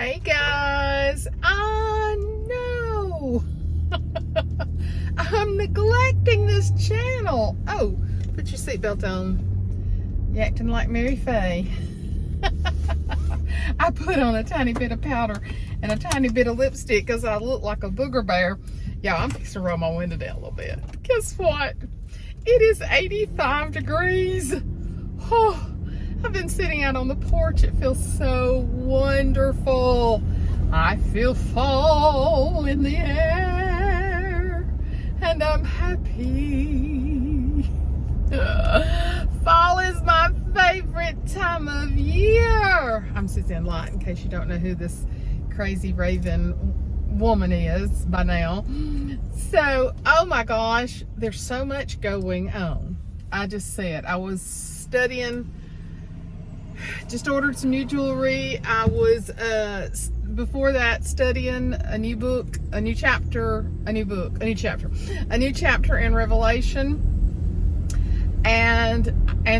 Hey guys, I know I'm neglecting this channel. Oh, put your seatbelt on. You acting like Mary Faye. I put on a tiny bit of powder and a tiny bit of lipstick because I look like a booger bear. Yeah, I'm fixing to roll my window down a little bit. Guess what? It is 85 degrees. Oh, I've been sitting out on the porch. It feels so wonderful. I feel fall in the air and I'm happy. Fall is my favorite time of year. I'm Suzanne Light, in case you don't know who this crazy raven woman is by now. So, oh my gosh, there's so much going on. I just said I was studying. Just ordered some new jewelry. I was before that studying a new book, a new chapter in Revelation, and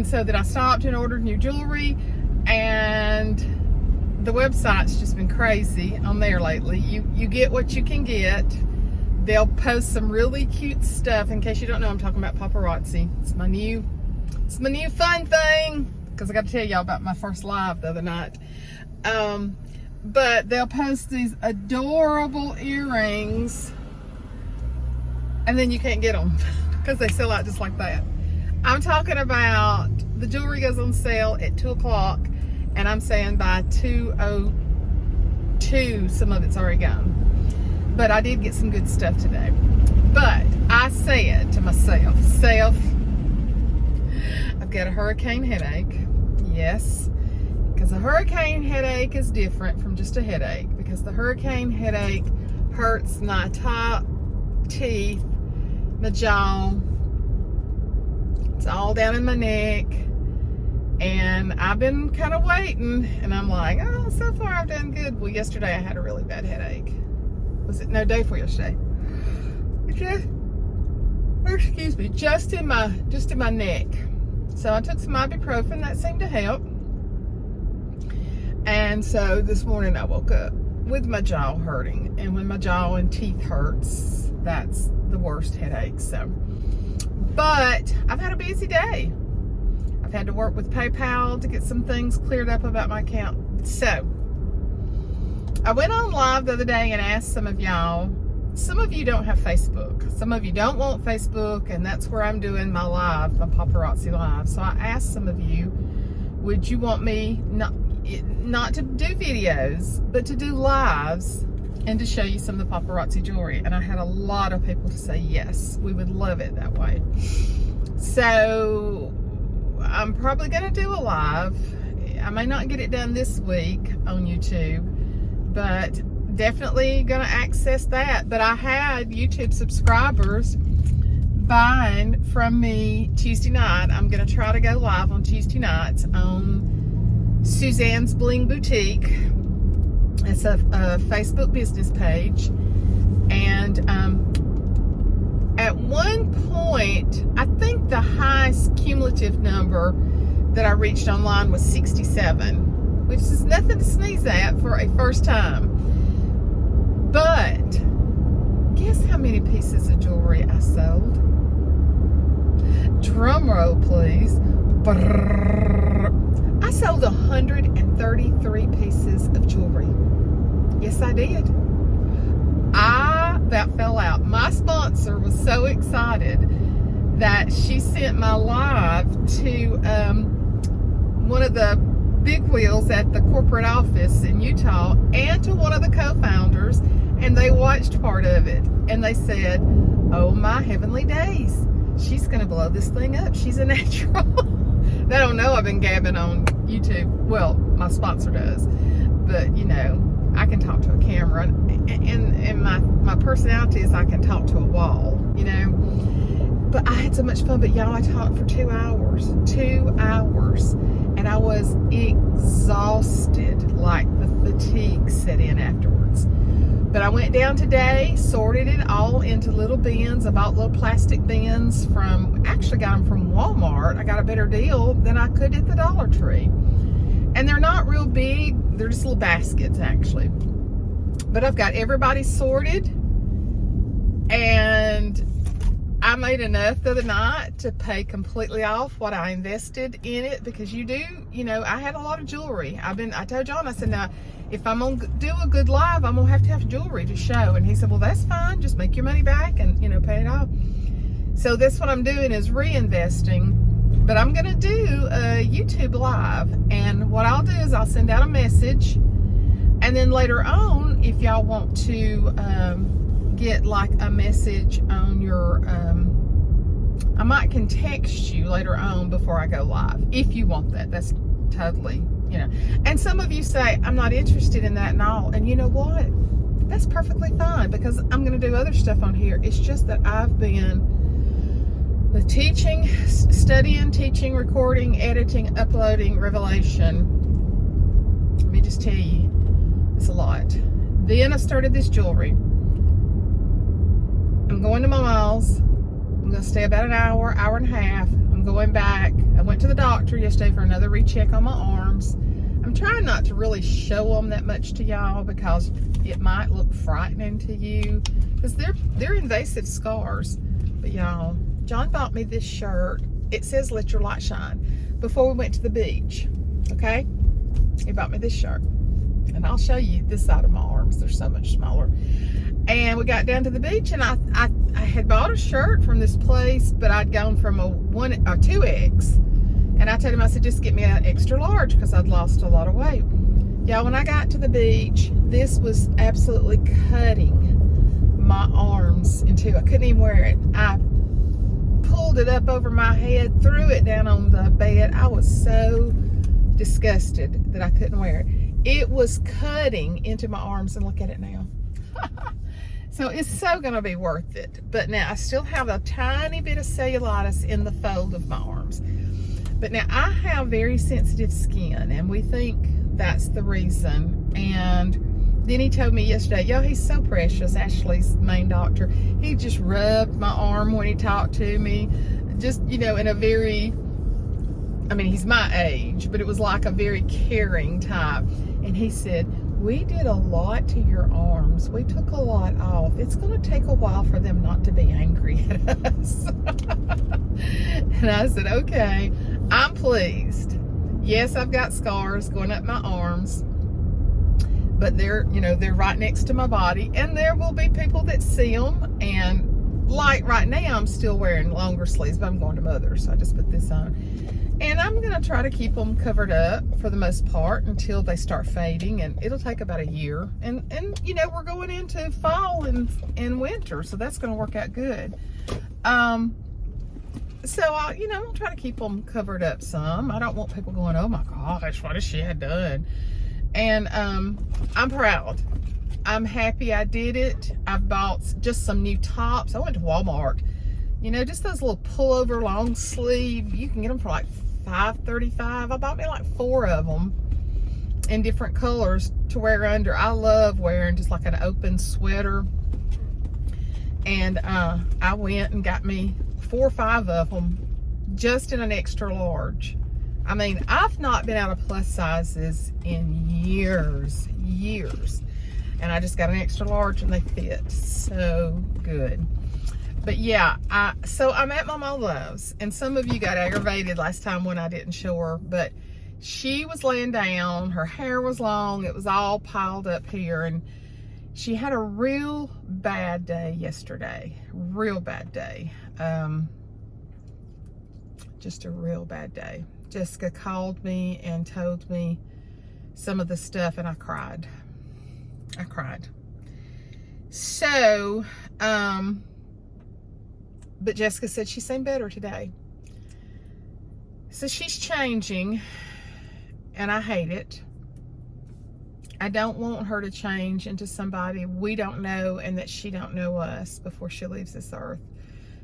so that I stopped and ordered new jewelry, and the website's just been crazy on there lately. You get what you can get. They'll post some really cute stuff. In case you don't know, I'm talking about paparazzi. It's my new fun thing. Because I got to tell y'all about my first live the other night. But they'll post these adorable earrings and then you can't get them because they sell out just like that. I'm talking about the jewelry goes on sale at 2 o'clock and I'm saying by 2:02 some of it's already gone. But I did get some good stuff today. But I said to myself, I've got a hurricane headache. Yes, because a hurricane headache is different from just a headache, because the hurricane headache hurts my top teeth, my jaw, it's all down in my neck, and I've been kind of waiting, and I'm like, oh, so far I've done good. Well, yesterday I had a really bad headache. Was it no day for yesterday? Excuse me, just in my neck. So I took some ibuprofen, that seemed to help. And so this morning I woke up with my jaw hurting, and when my jaw and teeth hurts, that's the worst headache. So, but I've had a busy day. I've had to work with PayPal to get some things cleared up about my account. So I went on live the other day and asked some of y'all. Some of you don't have Facebook. Some of you don't want Facebook, and that's where I'm doing my live, my paparazzi live. So I asked some of you, would you want me not to do videos, but to do lives and to show you some of the paparazzi jewelry? And I had a lot of people to say yes, we would love it that way. So I'm probably going to do a live. I may not get it done this week on YouTube, but definitely gonna access that. But I had YouTube subscribers buying from me Tuesday night. I'm gonna try to go live on Tuesday nights on Suzanne's Bling Boutique. It's a Facebook business page, and at one point I think the highest cumulative number that I reached online was 67, which is nothing to sneeze at for a first time. But guess how many pieces of jewelry I sold? Drum roll, please. I sold 133 pieces of jewelry. Yes, I did. I about fell out. My sponsor was so excited that she sent my live to one of the big wheels at the corporate office in Utah and to one of the co-founders, and they watched part of it and they said, oh my heavenly days, she's gonna blow this thing up, she's a natural. They don't know I've been gabbing on YouTube. Well, my sponsor does, but you know, I can talk to a camera, and my personality is I can talk to a wall, you know. But I had so much fun. But y'all, I talked for 2 hours, and I was exhausted, like the fatigue set in afterwards. But I went down today, sorted it all into little bins. I bought little plastic bins actually got them from Walmart. I got a better deal than I could at the Dollar Tree. And they're not real big. They're just little baskets, actually. But I've got everybody sorted. And I made enough the other night to pay completely off what I invested in it, because I had a lot of jewelry. I told John, I said, now, if I'm going to do a good live, I'm going to have jewelry to show. And he said, well, that's fine. Just make your money back and, pay it off. So that's what I'm doing, is reinvesting. But I'm going to do a YouTube live. And what I'll do is I'll send out a message. And then later on, if y'all want to get like a message on your, I might can text you later on before I go live. If you want that, that's totally, And some of you say, I'm not interested in that and all. And you know what? That's perfectly fine, because I'm going to do other stuff on here. It's just that I've been with teaching, studying, teaching, recording, editing, uploading, revelation. Let me just tell you, it's a lot. Then I started this jewelry. I'm going to Maw Maw's. I'm going to stay about an hour, hour and a half. I'm going back. I went to the doctor yesterday for another recheck on my arms. I'm trying not to really show them that much to y'all, because it might look frightening to you, because they're invasive scars. But y'all, John bought me this shirt. It says "Let Your Light Shine" before we went to the beach. Okay, he bought me this shirt, and I'll show you this side of my arms. They're so much smaller. And we got down to the beach, and I had bought a shirt from this place, but I'd gone from a 2X. And I told him, I said, just get me an extra large, because I'd lost a lot of weight. Y'all, when I got to the beach, this was absolutely cutting my arms in two. I couldn't even wear it. I pulled it up over my head, threw it down on the bed. I was so disgusted that I couldn't wear it. It was cutting into my arms, and look at it now. So it's so going to be worth it. But now I still have a tiny bit of cellulitis in the fold of my arms. But now I have very sensitive skin, and we think that's the reason. And then he told me yesterday, yo, he's so precious, Ashley's main doctor. He just rubbed my arm when he talked to me. Just, in a very, he's my age, but it was like a very caring type. And he said, we did a lot to your arms. We took a lot off. It's going to take a while for them not to be angry at us. And I said, okay, I'm pleased. Yes, I've got scars going up my arms, but they're right next to my body, and there will be people that see them. And like right now, I'm still wearing longer sleeves, but I'm going to Mother's, so I just put this on. And I'm going to try to keep them covered up for the most part until they start fading, and it'll take about a year. And we're going into fall and winter, so that's going to work out good. So I'm going to try to keep them covered up some. I don't want people going, oh my gosh, what has she had done? And I'm proud. I'm happy I did it. I've bought just some new tops. I went to Walmart. Just those little pullover long sleeve. You can get them for like $5.35. I bought me like 4 of them in different colors to wear under. I love wearing just like an open sweater. And I went and got me 4 or 5 of them just in an extra large. I've not been out of plus sizes in years. And I just got an extra large, and they fit so good. But yeah, so I'm at Maw Loves, and some of you got aggravated last time when I didn't show her, but she was laying down, her hair was long, it was all piled up here, and she had a real bad day yesterday. Real bad day. Just a real bad day. Jessica called me and told me some of the stuff, and I cried. So, but Jessica said she seemed better today. So she's changing, and I hate it. I don't want her to change into somebody we don't know and that she don't know us before she leaves this earth.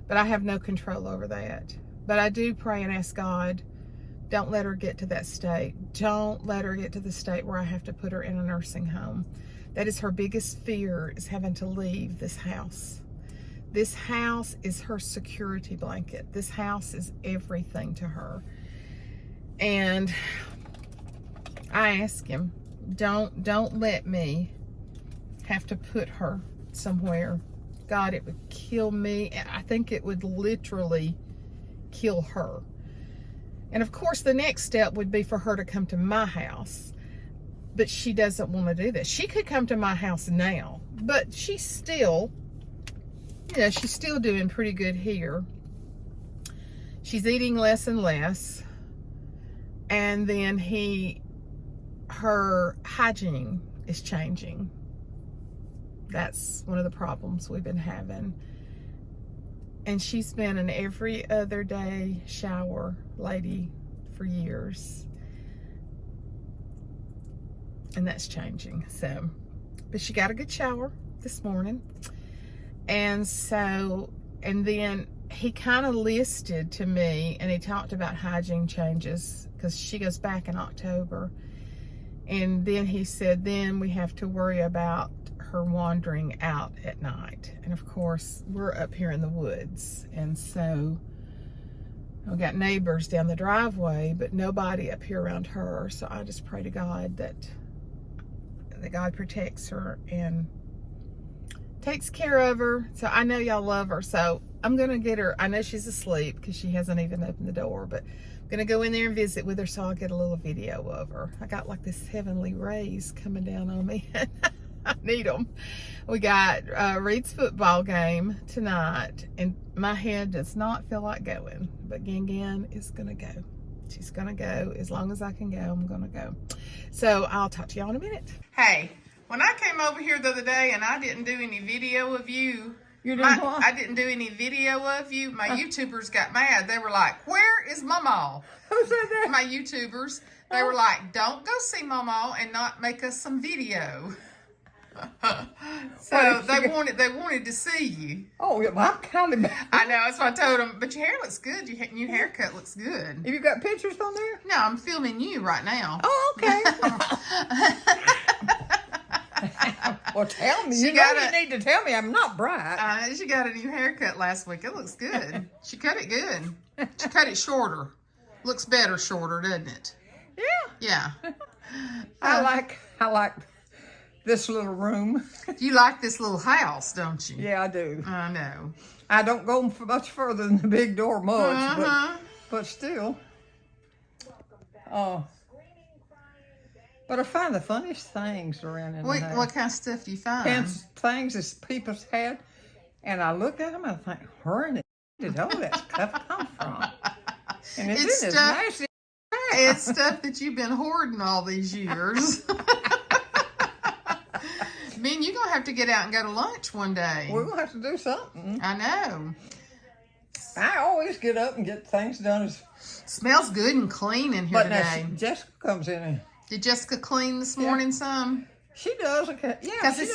But I have no control over that. But I do pray and ask God, don't let her get to that state. Don't let her get to the state where I have to put her in a nursing home. That is her biggest fear, is having to leave this house. This house is her security blanket. This house is everything to her. And I asked him, don't let me have to put her somewhere. God, it would kill me. I think it would literally kill her. And of course, the next step would be for her to come to my house. But she doesn't want to do that. She could come to my house now, but she's still, she's still doing pretty good here. She's eating less and less. And then her hygiene is changing. That's one of the problems we've been having. And she's been an every other day shower lady for years. And that's changing. So, but she got a good shower this morning. And then he kind of listed to me, and he talked about hygiene changes because she goes back in October. And then he said, then we have to worry about her wandering out at night. And of course, we're up here in the woods. And so we got neighbors down the driveway, but nobody up here around her. So I just pray to God that God protects her and takes care of her. So I know y'all love her. So I'm going to get her. I know she's asleep because she hasn't even opened the door, but I'm going to go in there and visit with her so I'll get a little video of her. I got like this heavenly rays coming down on me. I need them. We got Reed's football game tonight, and my head does not feel like going, but Gan is going to go. She's going to go. As long as I can go, I'm going to go. So I'll talk to y'all in a minute. Hey, when I came over here the other day and I didn't do any video of you, I didn't do any video of you, my YouTubers got mad. They were like, where is Maw Maw? Who said that? My YouTubers. They were like, don't go see Maw Maw and not make us some video. So they wanted to see you. Oh, yeah, well, I'm kind of bad. I know, that's what I told them. But your hair looks good. Your new haircut looks good. Have you got pictures on there? No, I'm filming you right now. Oh, okay. Well, tell me. You need to tell me. I'm not bright. She got a new haircut last week. It looks good. She cut it good. She cut it shorter. Looks better shorter, doesn't it? Yeah. Yeah. I like this little room. You like this little house, don't you? Yeah, I do. I know. I don't go much further than the big door much, but still. Oh. But I find the funniest things around in the house. What kind of stuff do you find? Things that people's had, and I look at them and I think, where in the did all that stuff come from? And it's in this nasty. It's stuff that you've been hoarding all these years. Man, you're going to have to get out and go to lunch one day. We're going to have to do something. I know. I always get up and get things done. Smells good and clean in here today. Now Jessica comes in and... Did Jessica clean this morning some? She does. Yeah, because it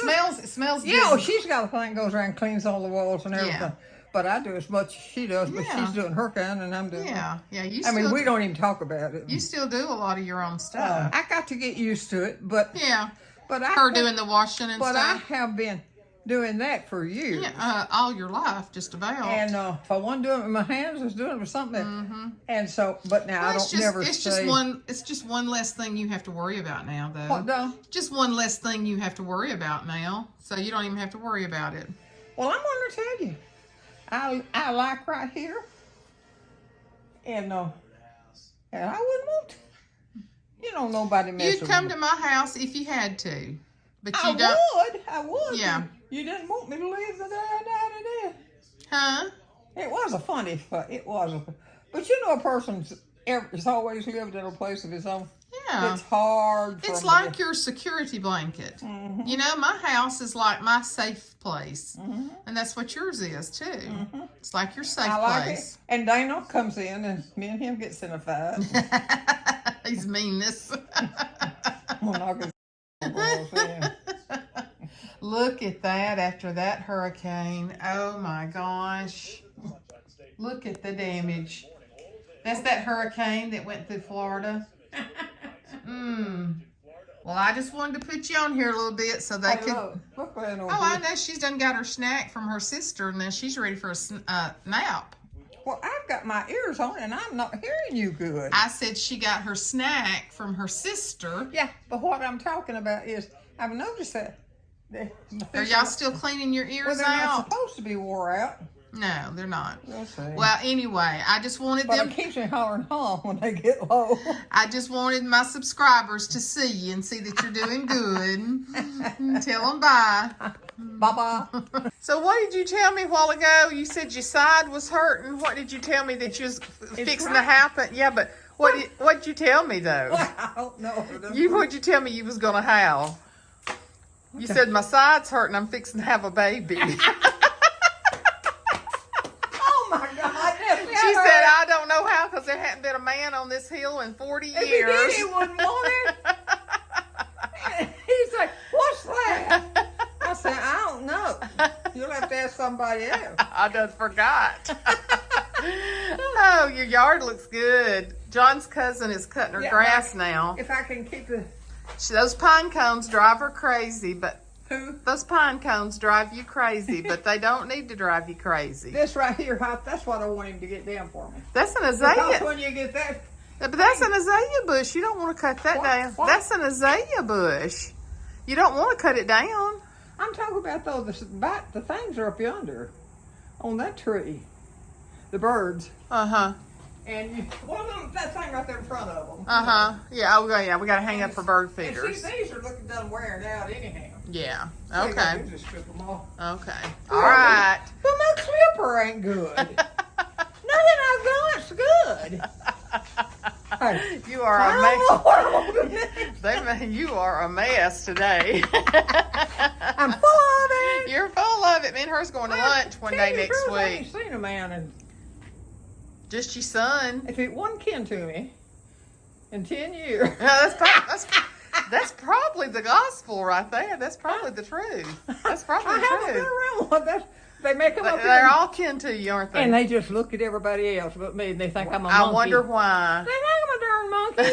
smells good. Yeah, she's got a thing goes around and cleans all the walls and everything. Yeah. But I do as much as she does, but she's doing her kind and I'm doing Yeah. we don't even talk about it. You still do a lot of your own stuff. I got to get used to it, but... Yeah. Her doing the washing and stuff. But I have been doing that for years. Yeah, all your life, just about. And if I wasn't doing it with my hands, I was doing it with something. And so, but now I don't never say. It's just one less thing you have to worry about now, though. What though? Just one less thing you have to worry about now, so you don't even have to worry about it. Well, I'm going to tell you, I like right here, and I wouldn't want to. You know, nobody messes You'd come to my house if you had to, but you don't. I would. Yeah. You didn't want me to leave the day I did. Huh? It was a funny. It was but you know, a person's always lived in a place of his own. Yeah. It's hard. It's like your security blanket. You know, my house is like my safe place, and that's what yours is too. It's like your safe place. It. And Dana comes in, and me and him gets in a fight. He's meanness. Look at that after that hurricane. Oh my gosh. Look at the damage. That's that hurricane that went through Florida. Well, I just wanted to put you on here a little bit so they could... I know. She's done got her snack from her sister, and then she's ready for a nap. Well, I've got my ears on and I'm not hearing you good. I said she got her snack from her sister. Yeah, but what I'm talking about is I've noticed that. Are y'all still cleaning your ears Well, they're out? not supposed to be wore out. No, they're not. We'll see. Well, anyway, I just wanted But them. it keeps me hollering hum when they get low. I just wanted my subscribers to see you and see that you're doing good. Tell them bye. Bye-bye. So what did you tell me a while ago? You said your side was hurting. What did you tell me that you was fixing to happen? Yeah, but what'd you tell me though? I don't know. What'd you tell me you was gonna have? You said my side's hurting. I'm fixing to have a baby. Oh my God! She said I don't know how because there hadn't been a man on this hill in 40 years. If he did, he wouldn't want it. He's like, "What's that?" I said, "I don't know. You'll have to ask somebody else." I just forgot. Oh, your yard looks good. John's cousin is cutting her grass now. If I can keep the... Those pine cones drive her crazy, but Who? those pine cones drive you crazy, but they don't need to drive you crazy. This right here, that's what I want him to get down for me. That's an Because azalea. when you get that... But that's an azalea bush. You don't want to cut that down. What? That's an azalea bush. You don't want to cut it down. I'm talking about, though, the things are up yonder on that tree. The birds. Uh-huh. And one of them, that thing right there in front of them. Uh-huh. Yeah, oh, yeah, we got to hang up for bird And feeders. see, these are looking done wearing out anyhow. Yeah. So you gotta Okay. just strip them off. Okay. All right. But my clipper ain't good. Nothing I've done is good. Hey, You are I a don't know mess. what I'm gonna do next. You are a mess today. I'm full of it. You're full of it. Me and her's going to lunch one day next I week. ain't seen a man, and Just your son. if it wasn't kin to me in 10 years. No, that's probably the gospel right there. That's probably the truth. That's probably I the haven't been truth. around one. They make them up They're here, all kin to you, aren't they? and they just look at everybody else but me, and they think I'm a monkey. I wonder why. They think I'm a darn monkey.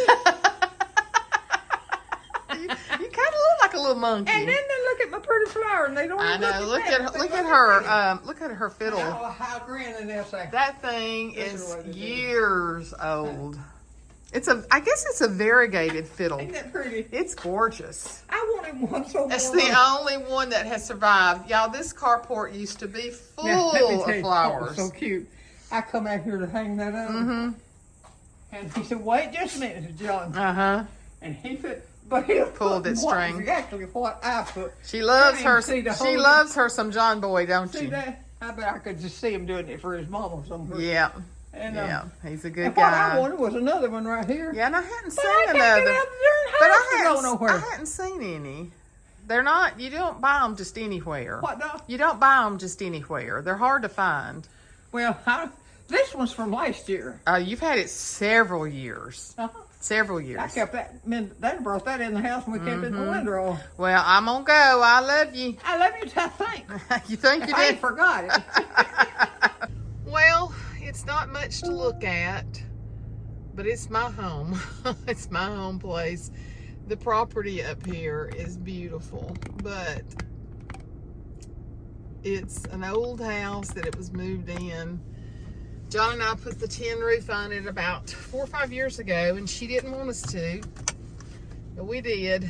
You kind of look like a little monkey. And then they look at my pretty flower, and they don't. I even know. Look that. at They look at me. her. Look at her fiddle. How grin, and they'll say, That thing This is is what it is. years old. I guess it's a variegated fiddle. "Ain't that pretty?" It's gorgeous. I wanted one so It's bad. the only one that has survived. Y'all, this carport used to be full Now, let me tell of you, flowers. oh, so cute. I come out here to hang that up, and he said, "Wait just a minute, John." Uh-huh. And he put, but he Pulled put its what string. exactly what I put. She loves I her. didn't see the She whole- loves her some John Boy, don't See you? that? I bet I could just see him doing it for his mama somewhere. Yeah. And, Yeah. He's a good and what I guy. wanted was another one right here. Yeah, and I hadn't But seen I can't get out of another. the darn But house to go I nowhere. hadn't seen any. They're not. You don't buy them just anywhere. What now? You don't buy them just anywhere. They're hard to find. Well, this one's from last year. You've had it several years. Uh-huh. Several I years. kept that. They brought that in the house, and we kept it in the window. Well, I'm gonna go. I love you. I love you to think. You think you I did? ain't forgot it. Well, it's not much to look at, but it's my home. It's my home place. The property up here is beautiful, but it's an old house that it was moved in. John and I put the tin roof on it about 4 or 5 years ago, and she didn't want us to, but we did.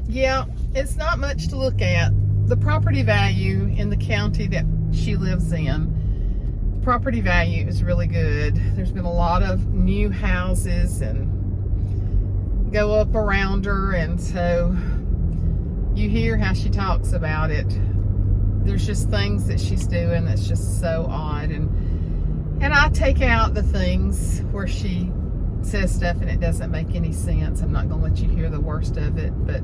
Yeah, it's not much to look at. The property value in the county that she lives in, the property value is really good. There's been a lot of new houses and go up around her, and so you hear how she talks about it. There's just things that she's doing that's just so odd, and I take out the things where she says stuff and it doesn't make any sense. I'm not gonna let you hear the worst of it, but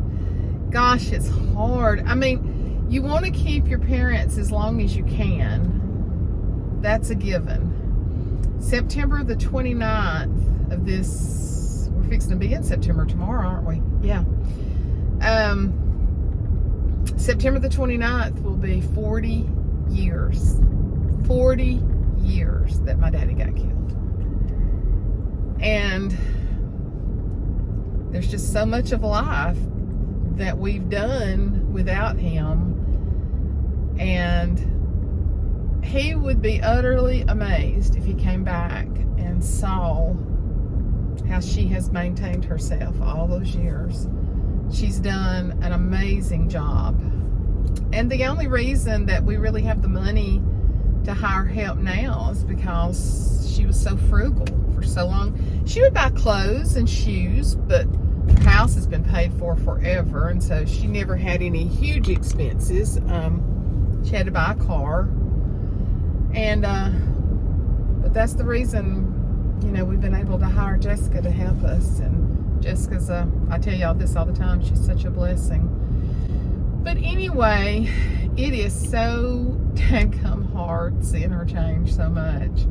gosh, it's hard. I mean, you want to keep your parents as long as you can. That's a given. September the 29th of this, we're fixing to be in September tomorrow, aren't we? Yeah. September the 29th will be 40 years. 40 years that my daddy got killed. And there's just so much of life that we've done without him And he would be utterly amazed if he came back and saw how she has maintained herself all those years. She's done an amazing job. And the only reason that we really have the money to hire help now is because she was so frugal for so long. She would buy clothes and shoes, but her house has been paid for forever, and so she never had any huge expenses. She had to buy a car, and but that's the reason, you know, we've been able to hire Jessica to help us. And Jessica's I tell y'all this all the time, she's such a blessing. But anyway, it is so dang-gum hard seeing her change so much.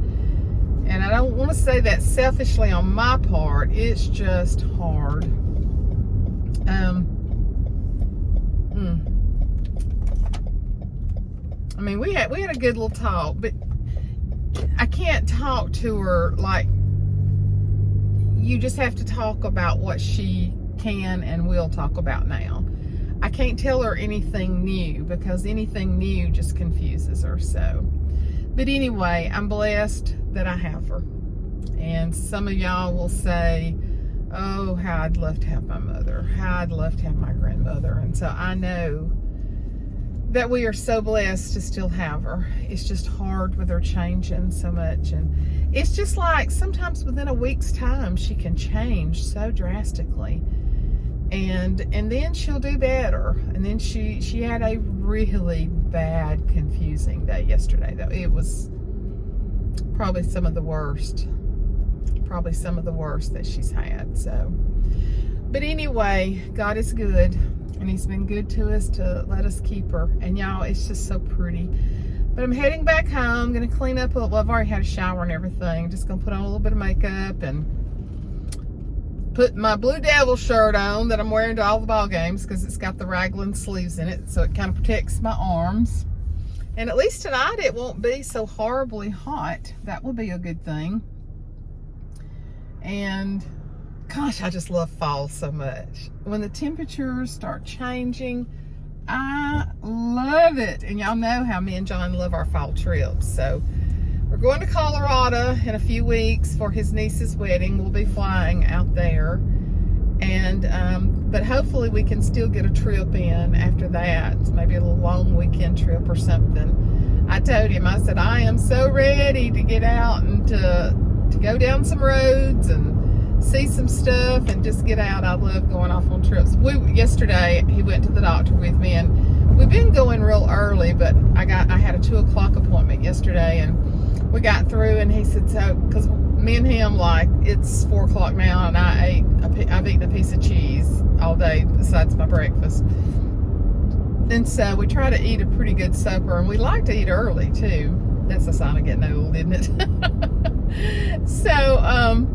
And I don't want to say that selfishly on my part. It's just hard. I mean, we had a good little talk, but I can't talk to her like, you just have to talk about what she can and will talk about now. I can't tell her anything new, because anything new just confuses her. So, but anyway, I'm blessed that I have her. And some of y'all will say, oh, how I'd love to have my mother, how I'd love to have my grandmother. And so I know that we are so blessed to still have her. It's just hard with her changing so much. And it's just like sometimes within a week's time, she can change so drastically. And then she'll do better. And then she had a really bad, confusing day yesterday, though. It was probably some of the worst that she's had. So, but anyway, God is good, and he's been good to us to let us keep her. And y'all, it's just so pretty. But I'm heading back home, gonna clean up well, I've already had a shower and everything. Just gonna put on a little bit of makeup and put my Blue Devil shirt on that I'm wearing to all the ball games, because it's got the raglan sleeves in it, so it kind of protects my arms. And at least tonight it won't be so horribly hot. That will be a good thing. And gosh, I just love fall so much. When the temperatures start changing, I love it. And y'all know how me and John love our fall trips. So we're going to Colorado in a few weeks for his niece's wedding. We'll be flying out there. And but hopefully we can still get a trip in after that. Maybe a little long weekend trip or something. I told him, I said, I am so ready to get out and to go down some roads and see some stuff and just get out. I love going off on trips. Yesterday he went to the doctor with me, and we've been going real early, but I had a 2:00 appointment yesterday, and we got through, and he said, so, because me and him, like, it's 4:00 now, and I've eaten a piece of cheese all day besides my breakfast. And so we try to eat a pretty good supper, and we like to eat early too. That's a sign of getting old, isn't it? So,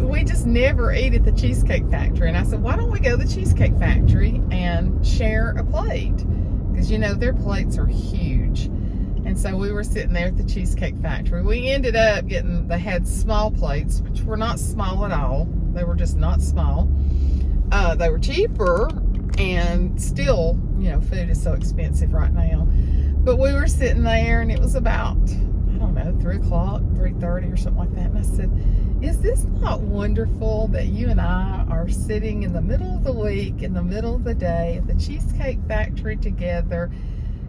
we just never eat at the Cheesecake Factory. And I said, why don't we go to the Cheesecake Factory and share a plate? Because, you know, their plates are huge. And so we were sitting there at the Cheesecake Factory. We ended up they had small plates, which were not small at all. They were just not small. They were cheaper, and still, you know, food is so expensive right now. But we were sitting there, and it was about, I don't know, 3:30 or something like that. And I said, is this not wonderful that you and I are sitting in the middle of the week, in the middle of the day at the Cheesecake Factory together?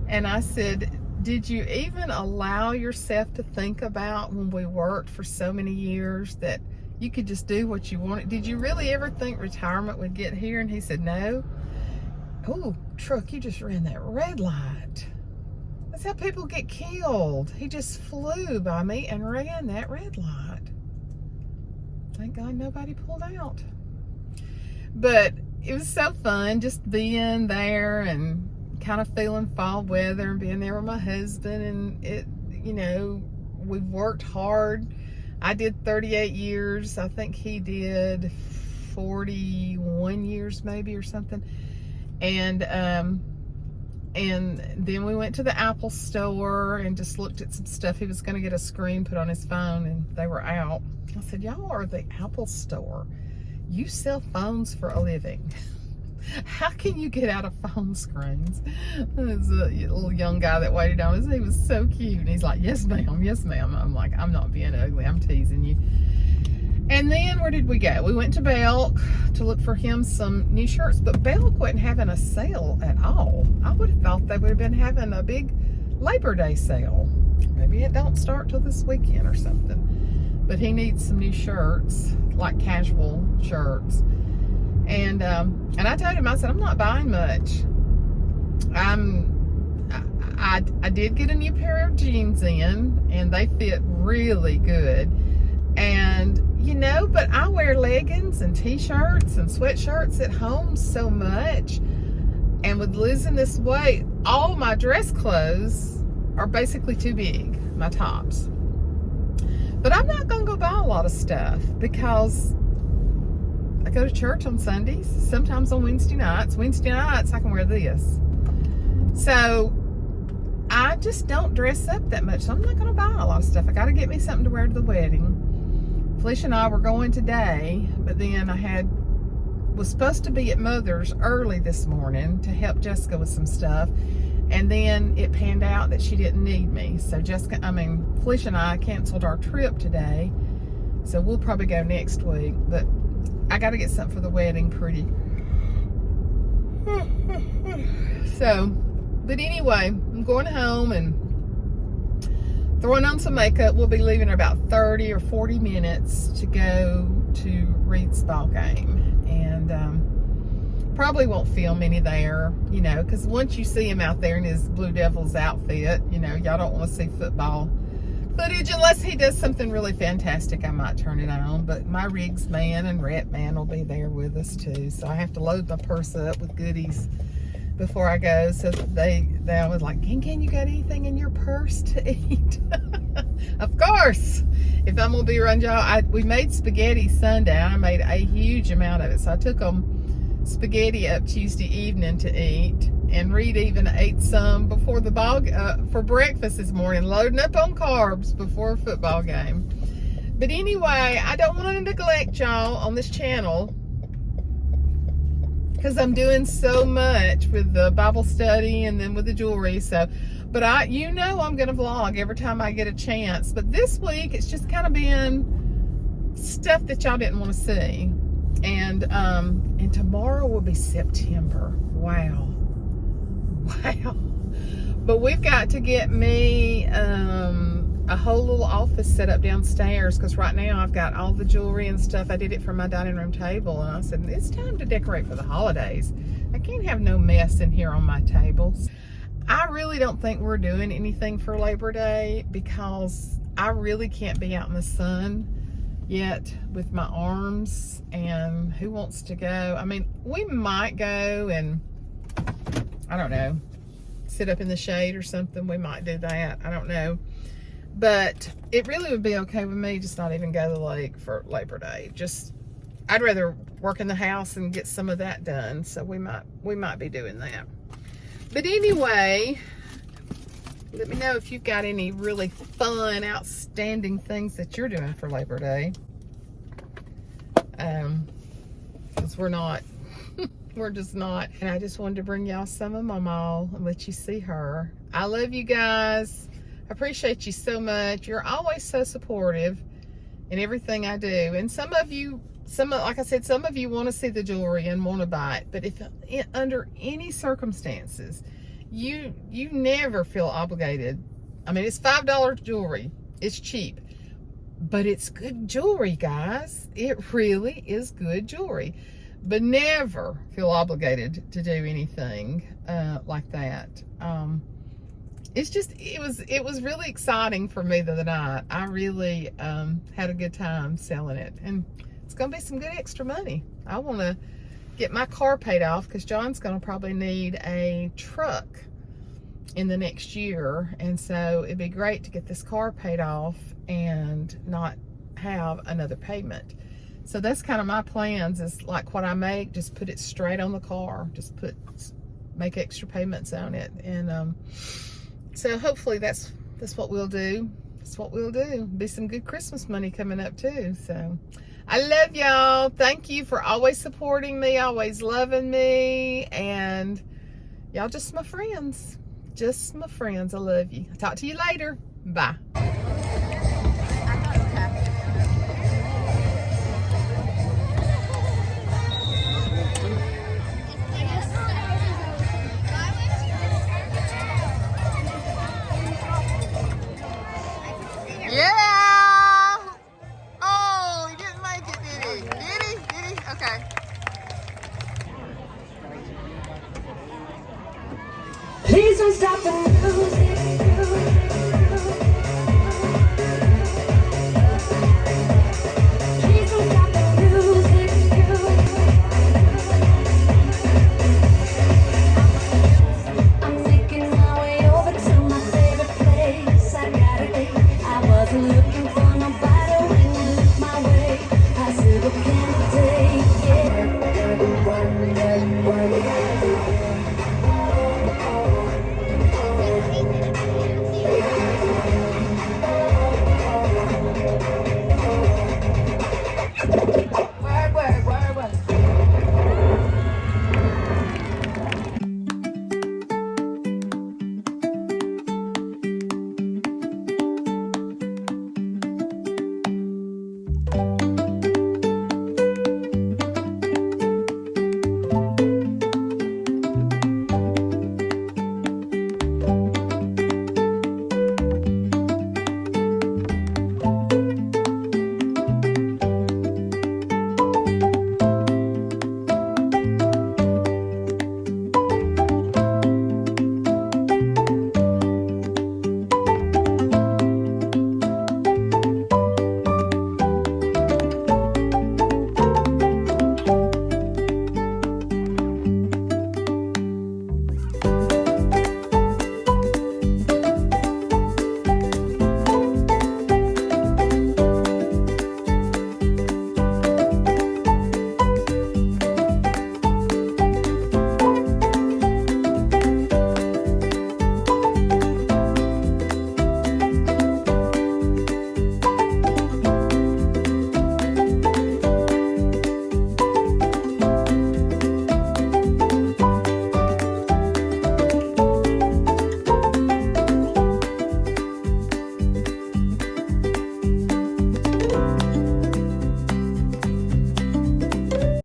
And I said, did you even allow yourself to think about when we worked for so many years that you could just do what you wanted? Did you really ever think retirement would get here? And he said, no. Oh, truck, you just ran that red light. That's how people get killed. He just flew by me and ran that red light. Thank God nobody pulled out. But it was so fun just being there and kind of feeling fall weather and being there with my husband. And it, you know, we've worked hard. I did 38 years. I think he did 41 years maybe or something. And then we went to the Apple store and just looked at some stuff. He was going to get a screen put on his phone, and they were out. I said, y'all are the Apple store. You sell phones for a living. How can you get out of phone screens? There's a little young guy that waited on us. He was so cute. And he's like, yes, ma'am. Yes, ma'am. I'm like, I'm not being ugly. I'm teasing you. And then where did we go? We went to Belk to look for him some new shirts, but Belk wasn't having a sale at all. I would have thought they would have been having a big Labor Day sale. Maybe it don't start till this weekend or something. But he needs some new shirts, like casual shirts. And I told him, I said, I'm not buying much. I did get a new pair of jeans in, and they fit really good. And, you know, but I wear leggings and t-shirts and sweatshirts at home so much. And with losing this weight, all my dress clothes are basically too big, my tops. But I'm not going to go buy a lot of stuff because I go to church on Sundays, sometimes on Wednesday nights. Wednesday nights, I can wear this. So I just don't dress up that much. So I'm not going to buy a lot of stuff. I got to get me something to wear to the wedding. Felicia and I were going today, but then was supposed to be at Mother's early this morning to help Jessica with some stuff. And then it panned out that she didn't need me. So Felicia and I canceled our trip today. So we'll probably go next week. But I got to get something for the wedding pretty. So, but anyway, I'm going home and throwing on some makeup. We'll be leaving in about 30 or 40 minutes to go to Reed's ball game. And probably won't film any there, you know, because once you see him out there in his Blue Devils outfit, you know, y'all don't want to see football footage unless he does something really fantastic. I might turn it on, but my rigs man and rep man will be there with us too, so I have to load my purse up with goodies before I go. So they always like, Ken, you got anything in your purse to eat? Of course. If I'm gonna be around y'all, we made spaghetti sundown. I made a huge amount of it, so I took them spaghetti up Tuesday evening to eat. And Reed even ate some before the ball for breakfast this morning, loading up on carbs before a football game. But anyway, I don't want to neglect y'all on this channel because I'm doing so much with the Bible study and then with the jewelry. So, but I'm going to vlog every time I get a chance. But this week, it's just kind of been stuff that y'all didn't want to see. And tomorrow will be September. Wow. But we've got to get me a whole little office set up downstairs because right now I've got all the jewelry and stuff. I did it for my dining room table, and I said, it's time to decorate for the holidays. I can't have no mess in here on my tables. I really don't think we're doing anything for Labor Day because I really can't be out in the sun yet with my arms, and who wants to go? I mean, we might go and I don't know, sit up in the shade or something. We might do that. I don't know. But it really would be okay with me just not even go to the lake for Labor Day. I'd rather work in the house and get some of that done. So we might be doing that. But anyway, let me know if you've got any really fun, outstanding things that you're doing for Labor Day. Because we're just not. And I just wanted to bring y'all some of Maw Maw and let you see her. I love you guys. I appreciate you so much. You're always so supportive in everything I do. And some of you like I said, some of you want to see the jewelry and want to buy it. But if under any circumstances, you never feel obligated. I mean, it's $5 jewelry. It's cheap. But it's good jewelry, guys. It really is good jewelry. But never feel obligated to do anything like that. It was really exciting for me the other night. I really had a good time selling it, and it's gonna be some good extra money. I want to get my car paid off because John's gonna probably need a truck in the next year, and so it'd be great to get this car paid off and not have another payment. So that's kind of my plans, is like what I make, just put it straight on the car, make extra payments on it. And so hopefully that's what we'll do. That's what we'll do. Be some good Christmas money coming up too. So I love y'all. Thank you for always supporting me, always loving me, and y'all just my friends. Just my friends. I love you. I'll talk to you later. Bye. Yeah! Oh, he didn't make it, did he? Did he? Did he? Okay. Please don't stop the news.